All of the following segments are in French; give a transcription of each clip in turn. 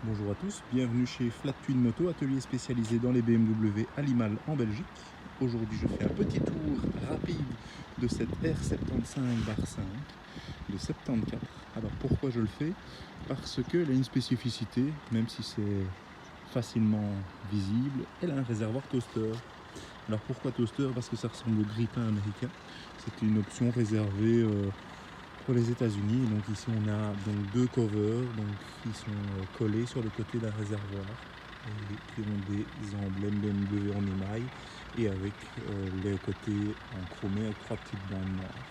Bonjour à tous, bienvenue chez Flat Twin Moto, atelier spécialisé dans les BMW à Limal en Belgique. Aujourd'hui je fais un petit tour rapide de cette R75/5 de 74. Alors pourquoi je le fais? Parce qu'elle a une spécificité, même si c'est facilement visible, elle a un réservoir toaster. Alors pourquoi toaster? Parce que ça ressemble au grille-pain américain. C'est une option réservée pour les États-Unis. Donc ici on a donc deux covers qui sont collés sur le côté d'un réservoir et qui ont des emblèmes BMW en émail et avec les côtés en chromé avec trois petites bandes noires.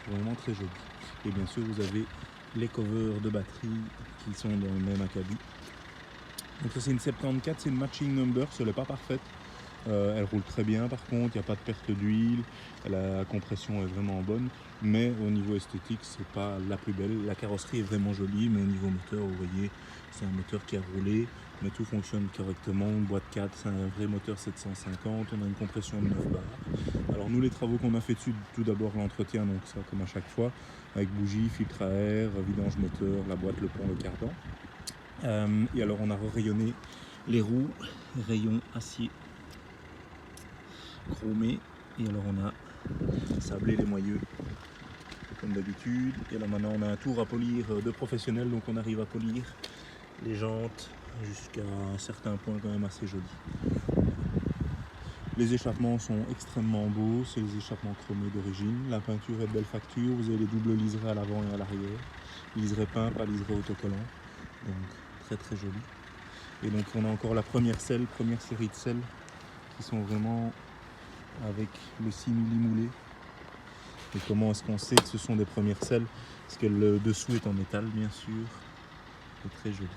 C'est vraiment très joli. Et bien sûr vous avez les covers de batterie qui sont dans le même acabit. Donc ça c'est une 74, c'est une matching number, ce n'est pas parfaite. Elle roule très bien par contre, il n'y a pas de perte d'huile, la compression est vraiment bonne, mais au niveau esthétique c'est pas la plus belle. La carrosserie est vraiment jolie, mais au niveau moteur, vous voyez, c'est un moteur qui a roulé, mais tout fonctionne correctement. Une boîte 4, c'est un vrai moteur 750, on a une compression de 9 bars. Alors nous les travaux qu'on a fait dessus, tout d'abord l'entretien, donc ça comme à chaque fois, avec bougie, filtre à air, vidange moteur, la boîte, le pont, le cardan. Et alors on a rayonné les roues, rayons acier chromé, et alors on a sablé les moyeux comme d'habitude. Et là maintenant on a un tour à polir de professionnel, donc on arrive à polir les jantes jusqu'à un certain point quand même assez joli. Les échappements sont extrêmement beaux, c'est les échappements chromés d'origine. La peinture est de belle facture, vous avez les doubles liserés à l'avant et à l'arrière, liseré peint, pas liseré autocollant, donc très joli. Et donc on a encore la première série de selles qui sont vraiment avec le 6 mm moulé. Et comment est-ce qu'on sait que ce sont des premières selles? Parce que le dessous est en métal bien sûr. C'est très joli.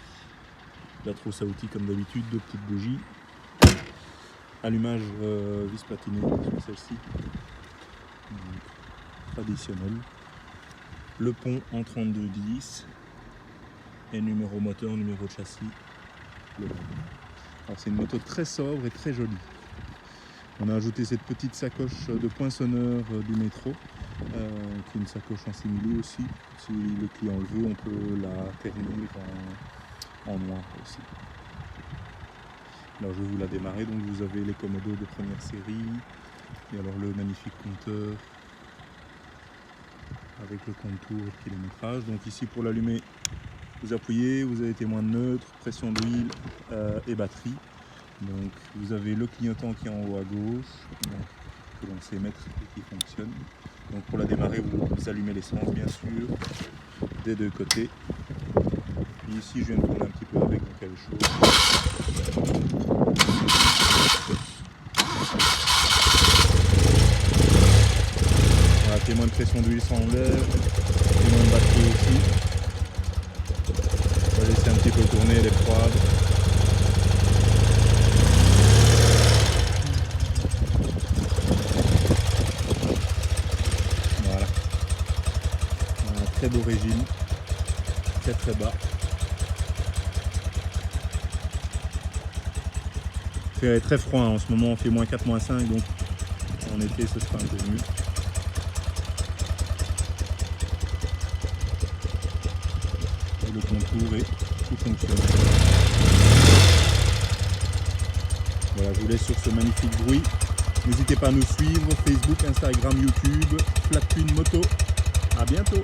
La trousse à outils comme d'habitude, deux petites bougies. Allumage vis platiné sur celle-ci. Traditionnel. Le pont en 3210. Et numéro moteur, numéro de châssis. Alors c'est une moto très sobre et très jolie. On a ajouté cette petite sacoche de poinçonneur du métro, qui est une sacoche en simili aussi. Si le client le veut, on peut la ternir en noir aussi. Alors je vais vous la démarrer. Donc vous avez les commodos de première série, et alors le magnifique compteur avec le contour et le kilométrage. Donc ici pour l'allumer, vous appuyez, vous avez témoin de neutre, pression d'huile et batterie. Donc vous avez le clignotant qui est en haut à gauche, que l'on sait mettre et qui fonctionne. Donc pour la démarrer, vous allumez l'essence bien sûr, des deux côtés. Puis ici je viens de tourner un petit peu avec, donc elle est chaude. Voilà, témoin de pression d'huile s'enlève, témoin de batterie aussi. On va laisser un petit peu tourner, elle est froide. Très beau régime, très bas. Il fait très froid en ce moment, on fait -4, -5, donc en été ce sera un peu mieux. Et le contour et tout fonctionne. Voilà, je vous laisse sur ce magnifique bruit. N'hésitez pas à nous suivre, Facebook, Instagram, YouTube, Flat Twin Moto. À bientôt.